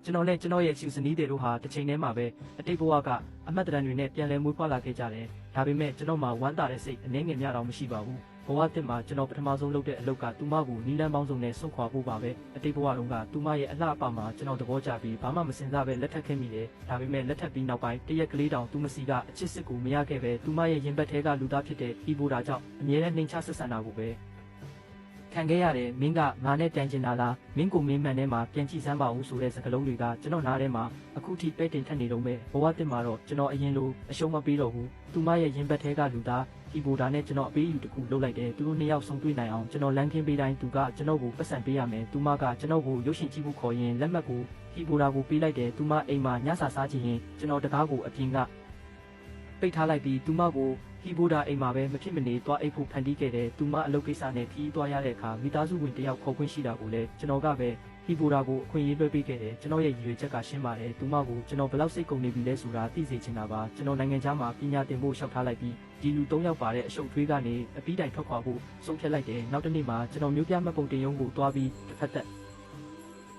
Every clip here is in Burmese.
ကျွန်တော်နဲ့ကျွန်တော်ရဲ့ရှူစနီးတွေတို့ဟာတစ်ချိန်တည်းမှာပဲအတိတ်ဘဝကအမှတ်တရံတွေနဲ့ပြန်လည်မွေးဖွားလာခဲ့ကြတယ်ဒါပေမဲ့ကျွန်တော်မှာဝမ်းသာတဲ့စိတ်အနည်းငယ်များတော့မရှိပါဘူးဘဝတစ်မှာကျွန်တော်ပထမဆုံးလုပ်တဲ့အလုပ်ကသူမကိုနီလန်းပေါင်းစုံနဲ့ဆုတ်ခွာဖို့ပါပဲအတိတ်ဘဝတုန်းကသူမရဲ့အလှအပမှာကျွန်တော်သဘောကျပြီးဘာမှမစင်စားပဲလက်ထပ်ခဲ့မိတယ်ဒါပေမဲ့လက်ထပ်ပြီးနောက်ပိုင်းတရက်ကလေးတောင်သူမစီကအချစ်စစ်ကိုမရခဲ့ပဲသူမရဲ့ရင်ဘတ်ထဲကလူသားဖြစ်တဲ့ဤဘိုဒါကြောင့်အမြဲတမ်းနှိမ်ချဆက်ဆံတာကိုပဲခံခဲ့ရတယ်မင်းကငါနဲ့တန်ကျင်တာလားမင်းကိုမင်းမှန်ထဲမှာပြန်ကြည့်စမ်းပါဦးဆိုတဲ့စကားလုံးတွေကကျွန်တော်နားထဲမှာအခုထိပဲတင်ထက်နေတော့မဲ့ဘဝတစ်မှာတော့ကျွန်တော်အရင်လိုအရှုံးမပေးတော့ဘူးသူမရဲ့ရင်ဘတ်ထဲကလူသားဤဘိုဒါနဲ့ကျွန်တော်အပေးအယူတစ်ခုလုပ်လိုက်တယ်သူတို့နှစ်ယောက်ဆုံတွေ့နိုင်အောင်ကျွန်တော်လမ်းခင်းပေးတိုင်းသူကကျွန်တော်ကိုပတ်စံပေးရမယ်သူမကကျွန်တော်ကိုရုပ်ရှင်ကြည့်ဖို့ခေါ်ရင်လက်မှတ်ကိုဤဘိုဒါကိုပေးလိုက်တယ်သူမအိမ်မှာညစာစားချင်ရင်ကျွန်တော်တကားကိုအပြင်ကပိတ်ထားလိုက်ပြီးသူမကိုဟီဘိုဒါအိမ်မှာပဲမဖြစ်မနေသွားအိတ်ဖို့ဖန်တီးခဲ့တယ်။သူမအလုပ်ကိစ္စနဲ့ခီးသွားရတဲ့အခါမိသားစုဝင်တယောက်ခေါ်ခွင့်ရှိတာကိုလည်းကျွန်တော်ကပဲဟီဘိုဒါကိုအခွင့်အရေးလွှဲပေးခဲ့တယ်။ကျွန်တော်ရဲ့ရည်ရွယ်ချက်ကရှင်းပါတယ်။သူမကိုကျွန်တော်ဘယ်လောက်စိတ်ကုန်နေပြီလဲဆိုတာသိစေချင်တာပါ။ကျွန်တော်နိုင်ငံခြားမှာပညာသင်ဖို့လျှောက်ထားလိုက်ပြီးဒီလူ၃ယောက်ပါတဲ့အရှုပ်ထွေးကနေအပြီးတိုင်ထွက်ခွာဖို့ဆုံးဖြတ်လိုက်တယ်။နောက်တစ်နေ့မှာကျွန်တော်မျိုးပြမှတ်ပုံတင်ရုံးကိုသွားပြီးတစ်ဖက်သက်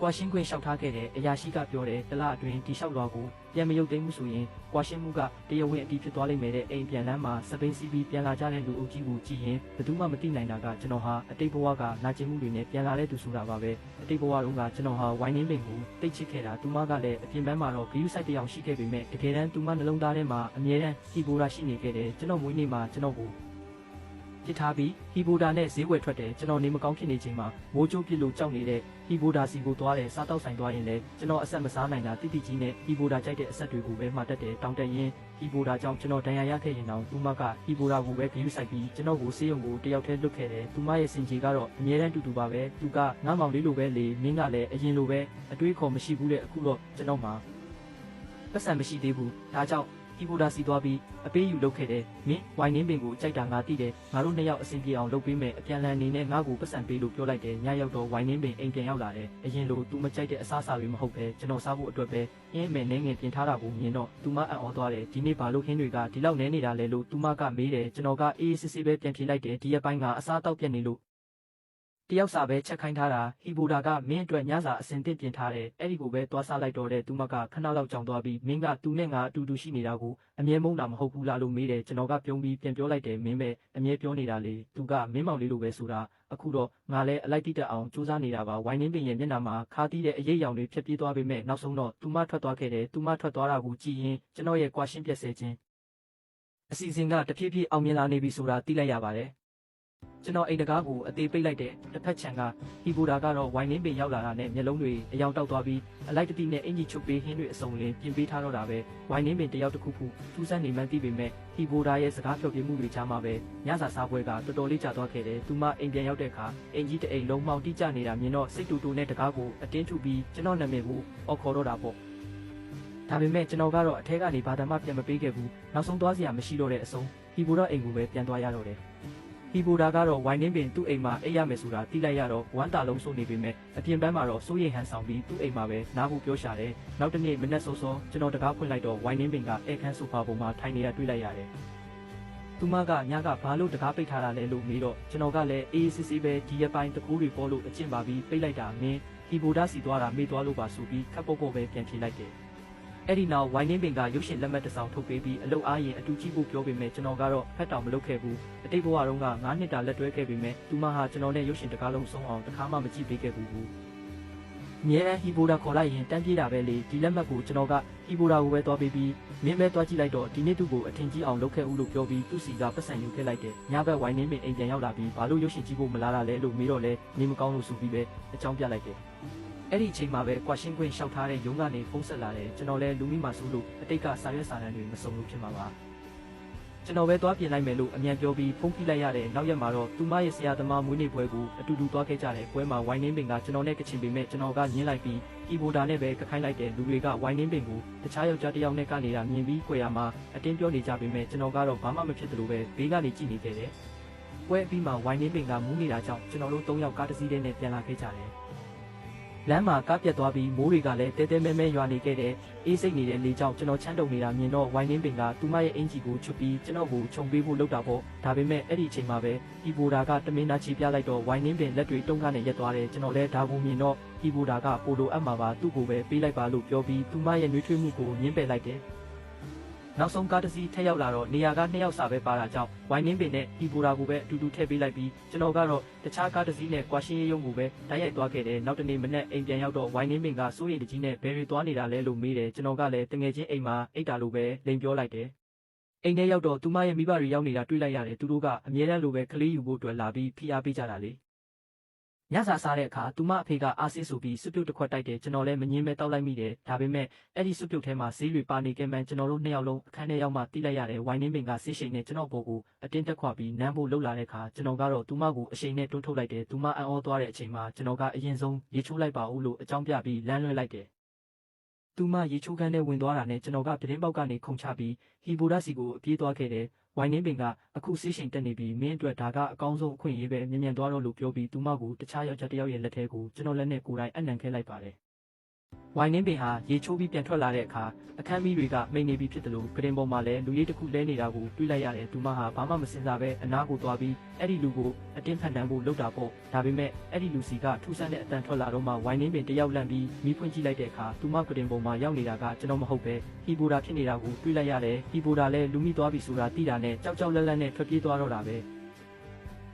ကွာရှင်းခွင့်လျှောက်ထားခဲ့တဲ့အရာရှိကပြောတယ်တလအတွင်းဒီလျှောက်လွှာကိုပြန်မရုပ်သိမ်းမှုဆိုရင်ကွာရှင်းမှုကတရားဝင်အတည်ဖြစ်သွားလိမ့်မယ်တဲ့အိမ်ပြန်လမ်းမှာစပိန်စီဘီပြန်လာကြတဲ့လူအုပ်ကြီးကိုကြည့်ရင်ဘယ်သူမှမသိနိုင်တာကကျွန်တော်ဟာအတိတ်ဘဝကနာကျင်မှုတွေနဲ့ပြန်လာတဲ့သူဆိုတာပါပဲအတိတ်ဘဝတုန်းကကျွန်တော်ဟာဝိုင်းနှင်းပင်ကိုတိတ်ချစ်ခဲ့တာသူမကလည်းအပြင်ပန်းမှာတော့ဂရုစိုက်တယောက်ရှိခဲ့ပေမဲ့တကယ်တမ်းသူမနှလုံးသားထဲမှာအမြဲတမ်းဟီဘိုရာရှိနေခဲ့တယ်ကျွန်တော်မွေးနေ့မှာကျွန်တော်ကိုပြစ်ထားပြီးဟီဘိုဒါနဲ့ဈေးဝယ်ထွက်တယ်ကျွန်တော်နေမကောင်းဖြစ်နေချိန်မှာမိုးကြိုးပြစ်လို့ကြောက်နေတဲ့ဟီဘိုဒါစီကိုသွားတယ်စားတောက်ဆိုင်သွားရင်လည်းကျွန်တော်အဆက်မစားနိုင်တာတိတိကြီးနဲ့ဟီဘိုဒါကြိုက်တဲ့အဆက်တွေကိုပဲမှတ်တတ်တယ်တောင်းတရင်ဟီဘိုဒါကြောင့်ကျွန်တော်ဒဏ်ရာရခဲ့ရင်တော့သူမကဟီဘိုဒါကိုပဲဂရုစိုက်ပြီးကျွန်တော်ကိုဆေးရုံကိုတယောက်တည်းလွတ်ခဲ့တယ်သူမရဲ့စင်ကြီးကတော့အမြဲတမ်းတူတူပါပဲသူကငါ့မောင်လေးလိုပဲလေမင်းကလည်းအရင်လိုပဲအတွေးခေါ်မရှိဘူးတဲ့အခုတော့ကျွန်တော်မှာပတ်စံမရှိသေးဘူးဒါကြောင့်ဟီဘိုဒါစီသွားပြီးအပေးယူလုပ်ခဲ့တယ်မင်းဝိုင်းနှင်းပင်ကိုကြိုက်တာငါသိတယ်ငါတို့နှစ်ယောက်အဆင်ပြေအောင်လုပ်ပေးမယ်အပြန်လန်အနေနဲ့ငါ့ကိုပတ်စံပေးလို့ပြောလိုက်တယ်ညရောက်တော့ဝိုင်းနှင်းပင်အိမ်ပြန်ရောက်လာတယ်အရင်လိုသူမကြိုက်တဲ့အစားအစာတွေမဟုတ်ပဲကျွန်တော်စားဖို့အတွက်ပဲအင်းမယ်နေငယ်ပြင်ထားတာကိုမြင်တော့သူမအံ့ဩသွားတယ်ဒီနေ့ဘာလို့ခင်းတွေကဒီလောက်နဲနေတာလဲလို့သူမကမေးတယ်ကျွန်တော်ကအေးစစ်စစ်ပဲပြန်ဖြေလိုက်တယ်ဒီရက်ပိုင်းကအစားတောက်ပြက်နေလို့တယောက်စာပဲချက်ခိုင်းထားတာဟီဘိုဒါကမင်းအတွက်ညစာအစင်သင့်ပြင်ထားတယ်အဲ့ဒီကိုပဲသွားစားလိုက်တော့တဲ့သူမကခဏလောက်ကြောင်သွားပြီးမင်းကသူနဲ့ငါအတူတူရှိနေတာကိုအမြဲမုန်းတာမဟုတ်ဘူးလားလို့မေးတယ်ကျွန်တော်ကပြုံးပြီးပြန်ပြောလိုက်တယ်မင်းပဲအမြဲပြောနေတာလေသူကမင်းမောင်လေးလိုပဲဆိုတာအခုတော့ငါလည်းအလိုက်တိတက်အောင်စူးစမ်းနေတာပါဝိုင်းနှင်းပင်ရဲ့မျက်နှာမှာခါတီးတဲ့အရေးအယောင်တွေဖြတ်ပြေးသွားပေမဲ့နောက်ဆုံးတော့သူမထွက်သွားခဲ့တယ်သူမထွက်သွားတာကိုကြည့်ရင်ကျွန်တော်ရဲ့ကွာရှင်းပြက်ဆဲခြင်းအစီအစဉ်ကတဖြည်းဖြည်းအောင်မြင်လာနေပြီဆိုတာသိလိုက်ရပါတယ်ကျွန်တော်အိမ်တကားကိုအသေးပိတ်လိုက်တဲ့တစ်ဖက်ခြံကဟီဘိုဒါကတော့ဝိုင်းနှင်းပင်ရောက်လာတာနဲ့မျက်လုံးတွေအယောင်တောက်သွားပြီးအလိုက်တတိနဲ့အင်ကြီးချုပ်ပေးဟင်းတွေအစုံလင်ပြင်ပေးထားတော့တာပဲဝိုင်းနှင်းပင်တယောက်တစ်ခုခုထူးဆန်းနေမှန်းသိပေမဲ့ဟီဘိုဒါရဲ့စကားပြောပြမှုတွေကြားမှာပဲညစာစားပွဲကတော်တော်လေးကြာသွားခဲ့တယ်သူမအိမ်ပြန်ရောက်တဲ့အခါအင်ကြီးတအိမ်လုံးမှောင်တိကျနေတာမြင်တော့စိတ်တူတူနဲ့တကားကိုအတင်းထုပြီးကျွန်တော်နာမည်ကိုအော်ခေါ်တော့တာပေါ့ဒါပေမဲ့ကျွန်တော်ကတော့အထက်ကနေဘာသာမှပြန်မပေးခဲ့ဘူးနောက်ဆုံးသွားစရာမရှိတော့တဲ့အဆုံးဟီဘိုဒါအိမ်ကိုပဲပြန်သွားရတော့တယ်ဟီဘိုဒါကတော့ဝိုင်းနှင်းပင်သူ့အိမ်မှာအိပ်ရမယ်ဆိုတာသိလိုက်ရတော့ဝမ်းတာလုံးစိုးနေပေမဲ့အပြင်ပန်းမှာတော့စိုးရိမ်ဟန်ဆောင်ပြီးသူ့အိမ်မှာပဲနားဖို့ပြောရှာတယ်။နောက်တစ်နေ့မနက်စောစောကျွန်တော်တကားဖွင့်လိုက်တော့ဝိုင်းနှင်းပင်ကဧကန်ဆိုဖာပေါ်မှာထိုင်နေတာတွေ့လိုက်ရတယ်။သူမကညကဘာလို့တကားပိတ်ထားတာလဲလို့မေးတော့ကျွန်တော်ကလည်းအေးစစ်စစ်ပဲဒီရက်ပိုင်းတကူးတွေပေါ်လို့အကျင့်ပါပြီးပိတ်လိုက်တာမင်းဟီဘိုဒါစီသွားတာမေ့သွားလို့ပါဆိုပြီးခပ်ပုတ်ပုတ်ပဲပြန်ဖြေလိုက်တယ်။အဲ့ဒီနောက်ဝိုင်းနှင်းပင်ကရုပ်ရှင်လက်မှတ်တစ်စောင်ထုတ်ပေးပြီးအလုပ်အားရင်အတူကြည့်ဖို့ပြောပေမဲ့ကျွန်တော်ကတော့ဖက်တောင်မလုပ်ခဲ့ဘူးအတိတ်ဘဝတုန်းက9နှစ်တာလက်တွဲခဲ့ပေမဲ့သူမဟာကျွန်တော်နဲ့ရုပ်ရှင်တကားလုံးဆုံးအောင်တစ်ခါမှမကြည့်ပေးခဲ့ဘူးမြဲဟီဘိုဒါခေါ်လိုက်ရင်တန်းပြေးတာပဲလေဒီလက်မှတ်ကိုကျွန်တော်ကဟီဘိုဒါကိုပဲသွားပေးပြီးမင်းပဲသွားကြည့်လိုက်တော့ဒီနေ့သူ့ကိုအထင်ကြီးအောင်လုပ်ခဲ့ဦးလို့ပြောပြီးသူ့စီကပတ်စံယူခဲ့လိုက်တယ်ညဘက်ဝိုင်းနှင်းပင်အိမ်ပြန်ရောက်လာပြီးဘာလို့ရုပ်ရှင်ကြည့်ဖို့မလာတာလဲလို့မေးတော့လဲနေမကောင်းလို့ဆိုပြီးပဲအကြောင်းပြလိုက်တယ်အဲ့ဒီအချိန်မှာပဲကွာရှင်းခွင့်လျှောက်ထားတဲ့ရုံးကနေဖုန်းဆက်လာတယ်ကျွန်တော်လည်းလူမိမှာဆိုလို့အတိတ်ကစာရွက်စာတမ်းတွေမစုံလို့ဖြစ်မှာပါကျွန်တော်ပဲသွားပြင်လိုက်မယ်လို့အမြန်ပြောပြီးဖုန်းပြလိုက်ရတယ်နောက်ရက်မှာတော့သူမရဲ့ဆရာသမားမွေးနေ့ပွဲကိုအတူတူသွားခဲ့ကြတယ်ပွဲမှာဝိုင်းနှင်းပင်ကကျွန်တော်နဲ့ကချင်ပေမဲ့ကျွန်တော်ကညင်းလိုက်ပြီးဟီဘိုဒါနဲ့ပဲကခိုင်းလိုက်တဲ့လူတွေကဝိုင်းနှင်းပင်ကိုတခြားယောက်ျားတစ်ယောက်နဲ့ကနေတာမြင်ပြီးကြွယ်ရမှာအတင်းပြောနေကြပေမဲ့ကျွန်တော်ကတော့ဘာမှမဖြစ်သလိုပဲဘေးကနေကြည့်နေခဲ့တယ်ပွဲအပြီးမှာဝိုင်းနှင်းပင်ကမူးနေတာကြောင့်ကျွန်တော်တို့၃ယောက်ကားတစ်စီးနဲ့ပြန်လာခဲ့ကြတယ် လမ်းမှာကားပြတ်သွားပြီးမိုးတွေကလည်းတဲတဲမဲမဲရွာနေခဲ့တဲ့အေးစိတ်နေတဲ့လေကြောင့်ကျွန်တော်ချမ်းတုံနေတာမြင်တော့ဝိုင်းနှင်းပင်ကသူမရဲ့အင်ဂျီကိုချွတ်ပြီးကျွန်တော်ကိုခြုံပေးဖို့လုပ်တာပေါ့ဒါပေမဲ့အဲ့ဒီအချိန်မှာပဲဒီဘိုဒါကတမင်သားချီပြလိုက်တော့ဝိုင်းနှင်းပင်လက်တွေတုံးကနေရက်သွားတယ်ကျွန်တော်လည်းဒါကိုမြင်တော့ဒီဘိုဒါကပိုလိုအပ်မှာပါသူ့ကိုပဲပေးလိုက်ပါလို့ပြောပြီးသူမရဲ့နှွေးထွေးမှုကိုညှင်းပယ်လိုက်တယ်နောက်ဆုံးကားတစ်စီးထက်ရောက်လာတော့နေရာက2ယောက်စာပဲပါတာကြောင့်ဝိုင်းနှင်းပင်နဲ့ဒီဘိုဒါကိုပဲအတူတူထည့်ပေးလိုက်ပြီးကျွန်တော်ကတော့တခြားကားတစ်စီးနဲ့ကွာရှင်းရုံကိုပဲတိုက်ရိုက်သွားခဲ့တယ်နောက်တနေ့မနက်အိမ်ပြန်ရောက်တော့ဝိုင်းနှင်းပင်ကစိုးရိမ်တကြီးနဲ့ဘယ်ရီသွားနေတာလဲလို့မေးတယ်ကျွန်တော်ကလည်းတငယ်ချင်းအိမ်မှာအိတ်တာလို့ပဲလိန်ပြောလိုက်တယ်အိမ်ထဲရောက်တော့သူမရဲ့မိဘတွေရောက်နေတာတွေ့လိုက်ရတယ်သူတို့ကအမြဲတမ်းလိုပဲကလေးယူဖို့အတွက်လာပြီးဖိအားပေးကြတာလေညစာစားတဲ့အခါသူမအဖေကအားစစ်ဆိုပြီးစွပ်ပြုတ်တစ်ခွက်တိုက်တယ်ကျွန်တော်လည်းမငင်းမဲတောက်လိုက်မိတယ်ဒါပေမဲ့အဲ့ဒီစွပ်ပြုတ်ထဲမှာဆေးတွေပါနေခဲ့မှန်းကျွန်တော်တို့2ယောက်လုံးအခန်းထဲရောက်မှသိလိုက်ရတယ်ဝိုင်းနှင်းပင်ကဆေးရှိန်နဲ့ကျွန်တော်ဘောကိုအတင်းတက်ခွာပြီးနမ်းဖို့လှုပ်လာတဲ့အခါကျွန်တော်ကတော့သူမကိုအရှိန်နဲ့တွန်းထုတ်လိုက်တယ်သူမအံ့ဩသွားတဲ့အချိန်မှာကျွန်တော်ကအရင်ဆုံးရေချိုးလိုက်ပါဦးလို့အကြောင်းပြပြီးလမ်းလွှဲလိုက်တယ်သူမရေချိုးခန်းထဲဝင်သွားတာနဲ့ကျွန်တော်ကပြတင်းပေါက်ကနေခုန်ချပြီးဟီဘိုဒါစီကိုအပြေးသွားခဲ့တယ်ဝိုင်းနှင်းပင်ကအခုဆေးရှိန်တက်နေပြီးမင်းအတွက်ဒါကအကောင်းဆုံးအခွင့်အရေးပဲမြင်သွားတော့လို့ပြောပြီးသူမကိုတခြားယောက်ျားတစ်ယောက်ရဲ့လက်ထဲကိုကျွန်တော်လက်နဲ့ကိုယ်တိုင်အနံခဲလိုက်ပါတယ်ဝိုင်းနှင်းပင်ဟာရေချိုးပြီးပြန်ထွက်လာတဲ့အခါအခန်းမီးတွေကမိန်နေပြီးဖြစ်တယ်လို့ကရင်ပေါ်မှာလည်းလူရိတ်တစ်ခုလဲနေတာကိုတွေ့လိုက်ရတယ်သူမဟာဘာမှမစင်စားပဲအနားကိုသွားပြီးအဲ့ဒီလူကိုအတင်းဖန်တန်းဖို့လုပ်တာပေါ့ဒါပေမဲ့အဲ့ဒီလူစီကထူဆန်းတဲ့အတန်ထွက်လာတော့မှဝိုင်းနှင်းပင်တယောက်လန့်ပြီးမီးဖွင့်ကြည့်လိုက်တဲ့အခါသူမကရင်ပေါ်မှာရောက်နေတာကကျွန်တော်မဟုတ်ပဲဟီဘိုဒါဖြစ်နေတာကိုတွေ့လိုက်ရတယ်ဟီဘိုဒါလည်းလူမိသွားပြီဆိုတာသိတာနဲ့ကြောက်ကြောက်လန့်လန့်နဲ့ထွက်ပြေးသွားတော့တာပဲ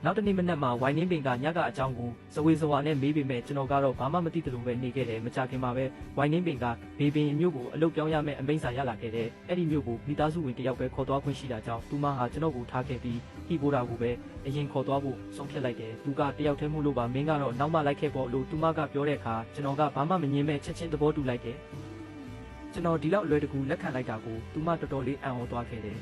နောက်တနေ့မနက်မှာဝိုင်းနှင်းပင်ကညကအကြောင်းကိုဇဝေဇဝါနဲ့မေးပေမဲ့ကျွန်တော်ကတော့ဘာမှမသိတယ်လို့ပဲနေခဲ့တယ်မကြခင်မှာပဲဝိုင်းနှင်းပင်ကဘေပင်မြို့ကိုအလုပ်ပြောင်းရမယ့်အမိန့်စာရလာခဲ့တယ်အဲ့ဒီမြို့ကိုမိသားစုဝင်တယောက်ပဲခေါ်သွားခွင့်ရှိတာကြောင့်သူမဟာကျွန်တော်ကိုထားခဲ့ပြီးဟီဘိုဒါကိုပဲအရင်ခေါ်သွားဖို့ဆုံးဖြတ်လိုက်တယ်သူကတယောက်တည်းမှုလို့ပါမင်းကတော့နောက်မှလိုက်ခဲ့ပေါ့လို့သူမကပြောတဲ့အခါကျွန်တော်ကဘာမှမငြင်းမဲ့ချက်ချင်းသဘောတူလိုက်တယ်ကျွန်တော်ဒီလောက်အလွယ်တကူလက်ခံလိုက်တာကိုသူမတော်တော်လေးအံ့ဩသွားခဲ့တယ်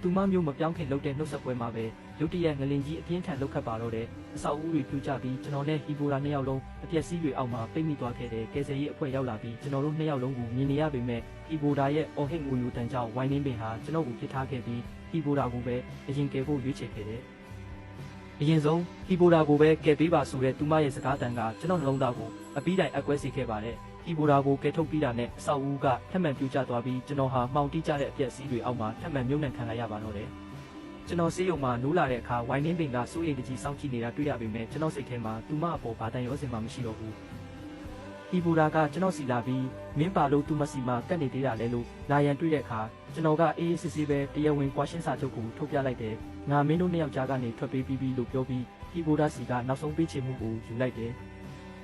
သူမမျိုးမပြောင်းခင်လုပ်တဲ့နှုတ်ဆက်ပွဲမှာပဲရုတ်တရက်ငလင်ကြီးအပြင်းထန်လောက်ခတ်ပါတော့တဲ့အဆောက်အဦတွေပြိုကျပြီးကျွန်တော်နဲ့ဟီဘိုဒါ2ယောက်လုံးအပျက်စီးတွေအောက်မှာပိတ်မိသွားခဲ့တယ်ကယ်ဆယ်ရေးအဖွဲ့ရောက်လာပြီးကျွန်တော်တို့2ယောက်လုံးကိုမြင်နေရပေမဲ့ဟီဘိုဒါရဲ့အော်ဟစ်ငိုယိုတန်ကြောင့်ဝိုင်းနှင်းပင်ဟာကျွန်တော်ကိုပြစ်ထားခဲ့ပြီးဟီဘိုဒါကိုပဲအရင်ကယ်ဖို့ရွေးချယ်ခဲ့တယ်အရင်ဆုံးဟီဘိုဒါကိုပဲကယ်ပေးပါဆိုတဲ့သူမရဲ့စကားတန်ကကျွန်တော်နှလုံးသားကိုအပီးတိုင်အကွဲစေခဲ့ပါတယ်ဟီဘိုဒါကိုကယ်ထုတ်ပြီးတာနဲ့အဆောက်အဦကထပ်မံပြိုကျသွားပြီးကျွန်တော်ဟာမှောင်တိကျတဲ့အပျက်စီးတွေအောက်မှာထပ်မံမြုပ်နှံခံလိုက်ရပါတော့တယ်ကျွန်တော်ဆေးရုံမှာနိုးလာတဲ့အခါဝိုင်းနှင်းပင်ကစိုးရိမ်တကြီးစောင့်ကြည့်နေတာတွေ့ရပေမဲ့ကျွန်တော်စိတ်ထဲမှာသူမအပေါ်ဘာတန်ရောစင်မှမရှိတော့ဘူးဟီဘိုဒါကကျွန်တော်စီလာပြီးမင်းပါလို့သူမစီမှာကတ်နေသေးတာလဲလို့လာရန်တွေ့တဲ့အခါကျွန်တော်ကအေးအေးဆေးဆေးပဲတရားဝင်ကွာရှင်းစာချုပ်ကိုထုတ်ပြလိုက်တယ်ငါမင်းတို့2ယောက်ကြားကနေထွက်ပေးပြီးလို့ပြောပြီးဟီဘိုဒါစီကနောက်ဆုံးပေးချေမှုကိုယူလိုက်တယ်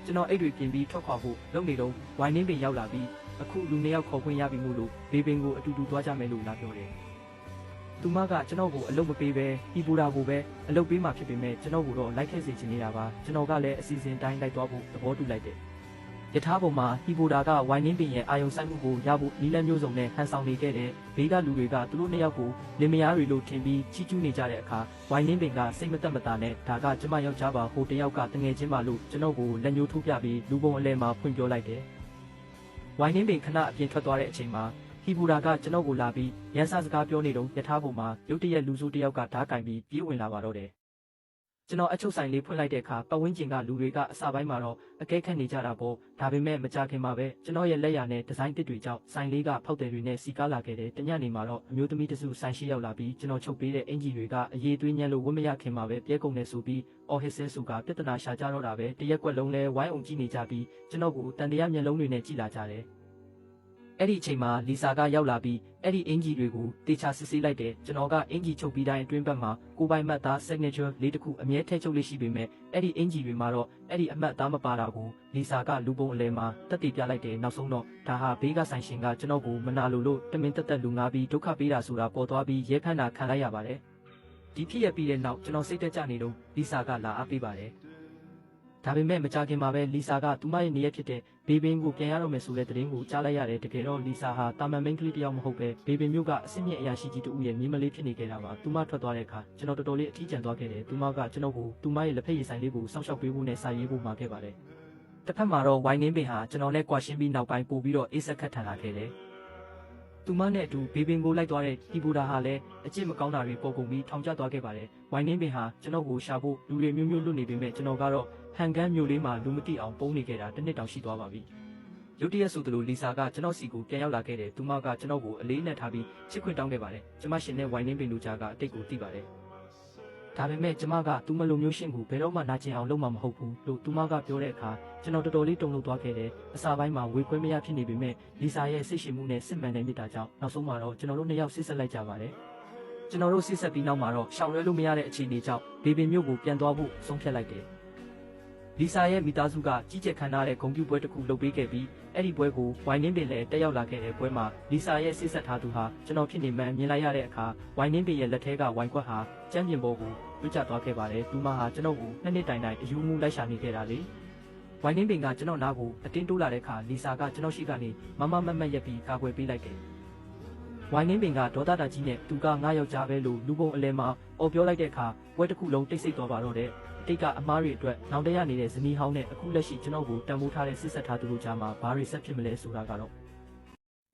ကျွန်တော်အိတ်တွေပြင်ပြီးထွက်ခွာဖို့လုပ်နေတော့ဝိုင်းနှင်းပင်ရောက်လာပြီးအခုလူ2ယောက်ခေါ်ခွင့်ရပြီမို့လို့ဘေဘင်ကိုအတူတူသွားကြမယ်လို့လာပြောတယ်သူမကကျွန်တော်ကိုအလုပ်မပေးပဲဟီဘိုဒါကိုပဲအလုပ်ပေးမှဖြစ်ပေမဲ့ကျွန်တော်ကိုတော့လိုက်ခဲ့စေချင်နေတာပါကျွန်တော်ကလည်းအစီအစဉ်တိုင်းလိုက်သွားဖို့သဘောတူလိုက်တယ်ယထာပေါ်မှာဟီဘိုဒါကဝိုင်းနှင်းပင်ရဲ့အာယုံဆိုင်မှုကိုရဖို့နီးလန်းမျိုးစုံနဲ့ဟန်ဆောင်နေခဲ့တဲ့ဘေးကလူတွေကသူတို့2ယောက်ကိုလင်မယားတွေလို့ထင်ပြီးချီးကျူးနေကြတဲ့အခါဝိုင်းနှင်းပင်ကစိတ်မသက်မသာနဲ့ဒါကကျမယောက်ျားပါဟိုတယောက်ကတငယ်ချင်းပါလို့ကျွန်တော်ကိုလက်ညှိုးထိုးပြပြီးလူပုံအလဲမှာဖွင့်ပြောလိုက်တယ်ဝိုင်းနှင်းပင်ခဏအပြင်ထွက်သွားတဲ့အချိန်မှာဟီဘိုဒါကကျွန်တော်ကိုလာပြီးရန်စာစကားပြောနေတော့ယထာပေါ်မှာရုတ်တရက်လူစုတယောက်ကဓာတ်ကင်ပြီးပြေးဝင်လာပါတော့တယ်ကျွန်တော်အချုပ်ဆိုင်လေးဖွင့်လိုက်တဲ့အခါပတ်ဝန်းကျင်ကလူတွေကအစပိုင်းမှာတော့အကဲခတ်နေကြတာပေါ့ဒါပေမဲ့မကြခင်မှာပဲကျွန်တော်ရဲ့လက်ရနဲ့ဒီဇိုင်းတစ်တွေကြောင့်ဆိုင်လေးကဖောက်တယ်တွေနဲ့စီကားလာခဲ့တယ်တညနေမှာတော့အမျိုးသမီးတစုဆိုင်ရှိရောက်လာပြီးကျွန်တော်ချုပ်ပေးတဲ့အင်ဂျီတွေကအရေးသွေးညံ့လို့ဝတ်မရခင်မှာပဲပြဲကုန်နေဆိုပြီးအော်ဟစ်ဆဲဆူကပြဿနာရှာကြတော့တာပဲတရက်ကွက်လုံးလဲဝိုင်းအောင်ကြည့်နေကြပြီးကျွန်တော်ကိုတန်တရားမျက်လုံးတွေနဲ့ကြည့်လာကြတယ်အဲ့ဒီအချိန်မှာလီဆာကရောက်လာပြီးအဲ့ဒီအင်ဂျီတွေကိုတေချာစစ်ဆေးလိုက်တယ်ကျွန်တော်ကအင်ဂျီချုပ်ပြီးတိုင်းအတွင်းဘက်မှာကိုပိုင်မှတ်သား signature လေးတစ်ခုအမြဲထည့်ချုပ်လေးရှိပေမဲ့အဲ့ဒီအင်ဂျီတွေမှာတော့အဲ့ဒီအမှတ်သားမပါတာကိုလီဆာကလူပုံအလဲမှာတက်တည်ပြလိုက်တယ်နောက်ဆုံးတော့ဒါဟာဘေးကဆိုင်ရှင်ကကျွန်တော်ကိုမနာလိုလို့တမင်တက်လူငါပြီးဒုက္ခပေးတာဆိုတာပေါ်သွားပြီးရဲဖမ်းတာခံလိုက်ရပါတယ်ဒီဖြစ်ရပြီးတဲ့နောက်ကျွန်တော်စိတ်တက်ကြနေတော့လီဆာကလာအားပေးပါတယ်ဒါပေမဲ့မကြခင်မှာပဲလီဆာကသူမရဲ့နေရဖြစ်တဲ့ဘေဘင်းကိုပြန်ရတော့မယ်ဆိုတဲ့သတင်းကိုကြားလိုက်ရတယ်တကယ်တော့လီဆာဟာတာမန်မိန်းကလေးတစ်ယောက်မဟုတ်ပဲဘေဘင်းမျိုးကအဆင့်မြင့်အရာရှိကြီးတူရဲ့မြေမလေးဖြစ်နေခဲ့တာပါသူမထွက်သွားတဲ့အခါကျွန်တော်တော်တော်လေးအထီးကျန်သွားခဲ့တယ်သူမကကျွန်တော်ကိုသူမရဲ့လက်ဖက်ရည်ဆိုင်လေးကိုစောင့်ရှောက်ပေးဖို့နဲ့စာရေးဖို့မှာခဲ့ပါတယ်တစ်ဖက်မှာတော့ဝိုင်းနှင်းပင်ဟာကျွန်တော်နဲ့ကွာရှင်းပြီးနောက်ပိုင်းပို့ပြီးတော့အေးဆက်ခတ်ထန်လာခဲ့တယ်သူမနဲ့အတူဘေဘင်ကိုလိုက်သွားတဲ့ဟီဘိုဒါဟာလည်းအကျင့်မကောင်းတာတွေပေါ်ကုန်ပြီးထောင်ကျသွားခဲ့ပါတယ်။ဝိုင်းနှင်းပင်ဟာကျွန်တော်ကိုရှာဖို့လူတွေမျိုးမျိုးလွတ်နေပေမဲ့ကျွန်တော်ကတော့ဟ ဟန်ကန်မြို့လေးမှာလူမတိအောင်ပုံနေခဲ့တာတစ်နှစ်တောင်ရှိသွားပါပြီရုတ်တရက်ဆိုသလိုလီဆာကကျွန်တော်စီကိုပြန်ရောက်လာခဲ့တယ်သူမကကျွန်တော်ကိုအလေးနဲ့ထားပြီးချစ်ခွင့်တောင်းခဲ့ပါတယ်ကျမရှင်နဲ့ဝိုင်နှင်းပင်လူကြားကအတိတ်ကိုသိပါတယ်ဒါပေမဲ့ကျမကသူမလိုမျိုးရှင်းကိုဘယ်တော့မှနာကျင်အောင်လုပ်မှာမဟုတ်ဘူးလို့သူမကပြောတဲ့အခါကျွန်တော်တော်တော်လေးတုန်လှုပ်သွားခဲ့တယ်အစာပိုင်းမှာဝေခွဲမရဖြစ်နေပေမဲ့လီဆာရဲ့စိတ်ရှိမှုနဲ့စစ်မှန်တဲ့မြတ်တာကြောင့်နောက်ဆုံးမှာတော့ကျွန်တော်တို့နှစ်ယောက်ဆစ်ဆက်လိုက်ကြပါတယ်ကျွန်တော်တို့ဆစ်ဆက်ပြီးနောက်မှာတော့ရှောင်လွှဲလို့မရတဲ့အခြေအနေကြောင့်ဘေဘင်မြို့ကိုပြန်သွားဖို့ဆုံးဖြတ်လိုက်တယ်လီဆာရဲ့မိသားစုကကြီးကျယ်ခမ်းနားတဲ့ဂုဏ်ပြုပွဲတစ်ခုလုပ်ပေးခဲ့ပြီးအဲ့ဒီပွဲကိုဝိုင်နှင်းပင်လည်းတက်ရောက်လာခဲ့တဲ့ပွဲမှာလီဆာရဲ့ဆစ်ဆက်ထားသူဟာကျွန်တော်ဖြစ်နေမှန်းမြင်လိုက်ရတဲ့အခါဝိုင်နှင်းပင်ရဲ့လက်ထဲကဝိုင်ကွက်ဟာကျမ်းပြင်ပေါ်ကိုပြစ်ကျသွားခဲ့ပါတယ်။သူမဟာကျွန်တော်ကိုနှစ်တိုင်အယူမူလိုက်ရှာနေခဲ့တာလေ။ဝိုင်နှင်းပင်ကကျွန်တော်နားကိုအတင်းတိုးလာတဲ့အခါလီဆာကကျွန်တော်ရှိကနေမမမက်ရက်ပြီးကာကွယ်ပေးလိုက်တယ်။ဝိုင်နှင်းပင်ကဒေါသတာကြီးနဲ့သူကငါယောက်ျားပဲလို့လူပုံအလဲမှာအော်ပြောလိုက်တဲ့အခါပွဲတစ်ခုလုံးတိတ်ဆိတ်သွားပါတော့တယ်။တိတ်ကအမားတွေအတွက်နောင်တရနေတဲ့ဇနီးဟောင်းနဲ့အခုလက်ရှိကျွန်တော်ကိုတန်ဖိုးထားတဲ့စစ်ဆက်ထားသူတို့ကြားမှာဘာတွေဆက်ဖြစ်မလဲဆိုတာကတော့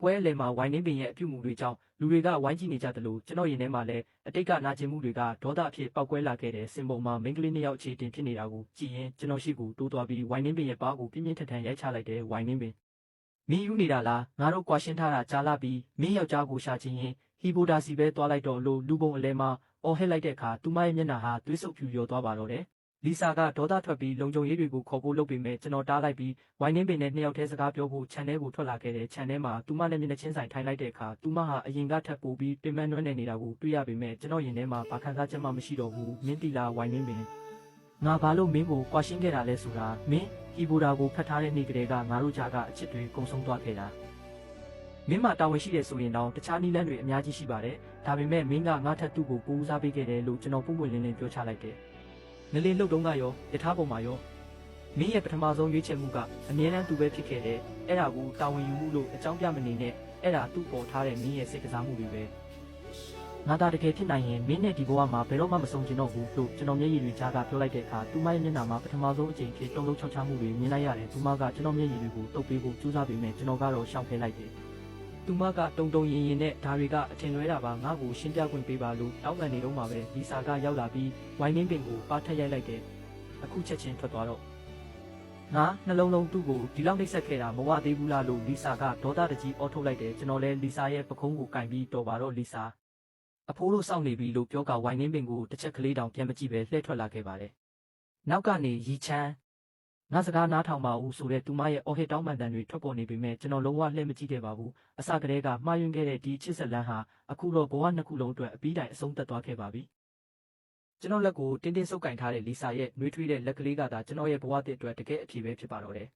ပွဲအလဲမှာဝိုင်နှင်းပင်ရဲ့အပြုမူတွေကြောင့်လူတွေကဝိုင်းကြည့်နေကြသလိုကျွန်တော်ရင်ထဲမှာလည်းအတိတ်ကနာကျင်မှုတွေကဒေါသအဖြစ်ပောက်ကွဲလာခဲ့တဲ့စင်ပုံမှာမိန်းကလေးနှစ်ယောက်အခြေတင်ဖြစ်နေတာကိုကြည့်ရင်ကျွန်တော်ရှိကိုတိုးသွားပြီးဝိုင်နှင်းပင်ရဲ့ပါးကိုပြင်းပြင်းထန်ထန်ရိုက်ချလိုက်တဲ့ဝိုင်နှင်းပင်မင်းယူနေတာလားငါတို့ကွာရှင်းထားတာကြားလာပြီးမင်းယောက်ျားကိုရှာချင်ရင်ဟီဘိုဒါစီပဲသွားလိုက်တော့လို့လူပုံအလဲမှာအော်ဟစ်လိုက်တဲ့အခါသူမရဲ့မျက်နှာဟာသွေးဆုပ်ဖြူရောသွားပါတော့တယ်လီဆာကဒေါသထွက်ပြီးလုံခြုံရေးတွေကိုခေါ်ဖို့လုပ်ပေမဲ့ကျွန်တော်တားလိုက်ပြီးဝိုင်နှင်းပင်နဲ့နှစ်ယောက်တည်းစကားပြောဖို့ခြံထဲကိုထွက်လာခဲ့တဲ့ခြံထဲမှာသူမနဲ့မျက်နှာချင်းဆိုင်ထိုင်လိုက်တဲ့အခါသူမဟာအရင်ကထပ်ပိုပြီးပင်ပန်းနွမ်းနယ်နေတာကိုတွေ့ရပေမဲ့ကျွန်တော်ရင်ထဲမှာဘာခံစားချက်မှမရှိတော့ဘူးမင်းတီလာဝိုင်နှင်းပင်ငါဘာလို့မင်းကိုကွာရှင်းခဲ့တာလဲဆိုတာမင်းဟီဘိုဒါကိုဖတ်ထားတဲ့နေ့ကလေးကငါတို့ကြားကအချစ်တွေကုန်ဆုံးသွားခဲ့တာမင်းမတာဝန်ရှိတယ်ဆိုရင်တော့တခြားနည်းလမ်းတွေအများကြီးရှိပါတယ်ဒါပေမဲ့မင်းကငါထပ်သူ့ကိုပိုးစားပေးခဲ့တယ်လို့ကျွန်တော်ပုံပွင့်လင်းလင်းပြောချလိုက်တယ်ငလေးလှုပ်တုံးကရောယထာပုံမှာရောမင်းရဲ့ပထမဆုံးရွေးချယ်မှုကအမြဲတမ်းသူပဲဖြစ်ခဲ့တယ်အဲ့ဒါကိုတာဝန်ယူမှုလို့အကြောင်းပြမနေနဲ့အဲ့ဒါသူ့ပေါ်ထားတဲ့မင်းရဲ့စိတ်ကစားမှုတွေပဲငါသာတကယ်ဖြစ်နိုင်ရင်မင်းနဲ့ဒီဘဝမှာဘယ်တော့မှမဆုံးချင်တော့ဘူးလို့ကျွန်တော်မျက်ရည်တွေကြားကပြောလိုက်တဲ့အခါသူမရဲ့မျက်နှာမှာပထမဆုံးအကြိမ်ဖြစ်တုံ့လုံးချောက်ချမှုတွေမြင်လိုက်ရတယ်သူမကကျွန်တော်မျက်ရည်တွေကိုတုပ်ပေးဖို့ကြိုးစားပေမဲ့ကျွန်တော်ကတော့ရှောင်ခဲလိုက်တယ်သူမကတုံရင်ရင်နဲ့ဒါတွေကအထင်လွဲတာပါငါ့ကိုရှင်းပြခွင့်ပေးပါလို့တောင်းပန်နေတော့မှပဲလီဆာကရောက်လာပြီးဝိုင်နှင်းပင်ကိုပါထက်ရိုက်လိုက်တယ်အခုချက်ချင်းထွက်သွားတော့ငါနှလုံးလုံးသူ့ကိုဒီလောက်နှိပ်စက်ခဲ့တာမဝသေးဘူးလားလို့လီဆာကဒေါသတကြီးအော်ထုတ်လိုက်တယ်ကျွန်တော်လည်းလီဆာရဲ့ပခုံးကိုကင်ပြီးတော်ပါတော့လီဆာအဖိုးတို့စောင့်နေပြီလို့ပြောကဝိုင်နှင်းပင်ကိုတစ်ချက်ကလေးတောင်ပြန်မကြည့်ပဲလှည့်ထွက်လာခဲ့ပါတယ်နောက်ကနေရီချမ်းငါစကားနားထောင်ပါဦးဆိုတဲ့သူမရဲ့အော်ဟစ်တောင်းပန်တန်တွေထွက်ပေါ်နေပေမဲ့ကျွန်တော်လုံးဝလှည့်မကြည့်ခဲ့ပါဘူးအစကတည်းကမှားယွင်းခဲ့တဲ့ဒီချစ်ဆက်လန်းဟာအခုတော့ဘဝနှစ်ခုလုံးအတွက်အပြီးတိုင်အဆုံးသတ်သွားခဲ့ပါပြီကျွန်တော်လက်ကိုတင်းတင်းဆုပ်ကင်ထားတဲ့လီဆာရဲ့နှွေးထွေးတဲ့လက်ကလေးကသာကျွန်တော်ရဲ့ဘဝတစ်အတွက်တကယ်အဖြစ်ပဲဖြစ်ပါတော့တယ်